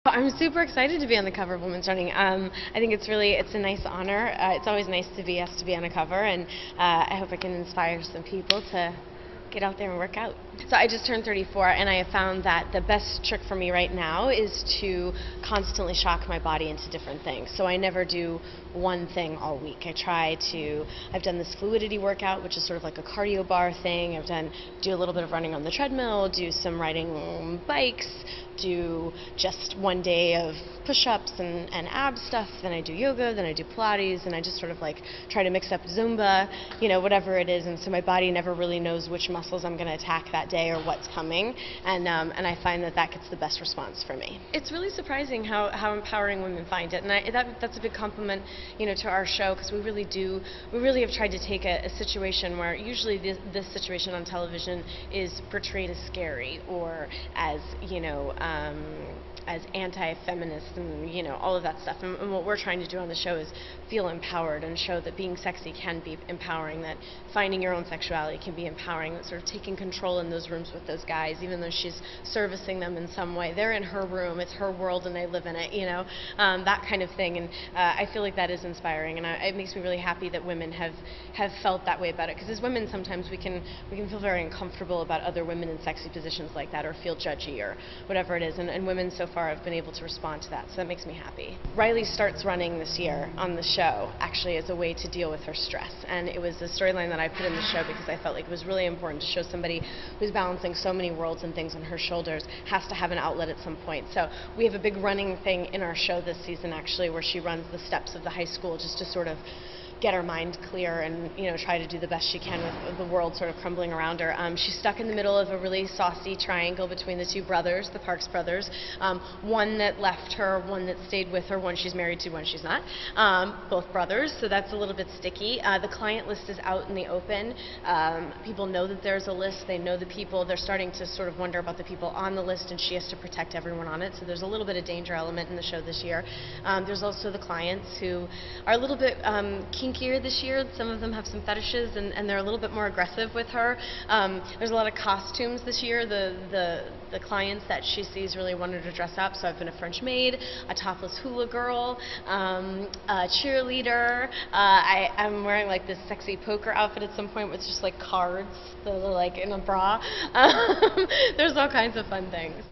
I'm super excited to be on the cover of Women's Running. I think it's a nice honor. It's always nice to be asked to be on a cover, and I hope I can inspire some people to get out there and work out. So I just turned 34, and I have found that the best trick for me right now is to constantly shock my body into different things. So I never do one thing all week. I've done this fluidity workout, which is sort of like a cardio bar thing. Do a little bit of running on the treadmill, do some riding bikes, do just one day of push-ups and ab stuff, then I do yoga, then I do Pilates, and I just sort of like try to mix up Zumba, whatever it is, and so my body never really knows which muscles I'm going to attack that day or what's coming, and I find that gets the best response for me. It's really surprising how empowering women find it, and that's a big compliment, to our show, because we really have tried to take a situation where usually this situation on television is portrayed as scary or as, as anti-feminist and all of that stuff, and what we're trying to do on the show is feel empowered and show that being sexy can be empowering, that finding your own sexuality can be empowering, that sort of taking control in those rooms with those guys, even though she's servicing them in some way. They're in her room, it's her world, and they live in it, that kind of thing, and I feel like that is inspiring, and it makes me really happy that women have felt that way about it, because as women sometimes we can feel very uncomfortable about other women in sexy positions like that, or feel judgy or whatever it is, and women so far have been able to respond to that, so that makes me happy. Riley starts running this year on the show, actually, as a way to deal with her stress, and it was a storyline that I put in the show because I felt like it was really important to show somebody who's balancing so many worlds and things on her shoulders has to have an outlet at some point. So we have a big running thing in our show this season, actually, where she runs the steps of the high school just to sort of get her mind clear and try to do the best she can with the world sort of crumbling around her. She's stuck in the middle of a really saucy triangle between the two brothers, the Parks brothers. One that left her, one that stayed with her, one she's married to, one she's not. Both brothers, so that's a little bit sticky. The client list is out in the open. People know that there's a list. They know the people. They're starting to sort of wonder about the people on the list, and she has to protect everyone on it. So there's a little bit of danger element in the show this year. There's also the clients who are a little bit kinkier this year. Some of them have some fetishes, and they're a little bit more aggressive with her. There's a lot of costumes this year. The clients that she sees really want her to dress up, so I've been a French maid, a topless hula girl, a cheerleader. I'm wearing like this sexy poker outfit at some point with just like cards, like in a bra. There's all kinds of fun things.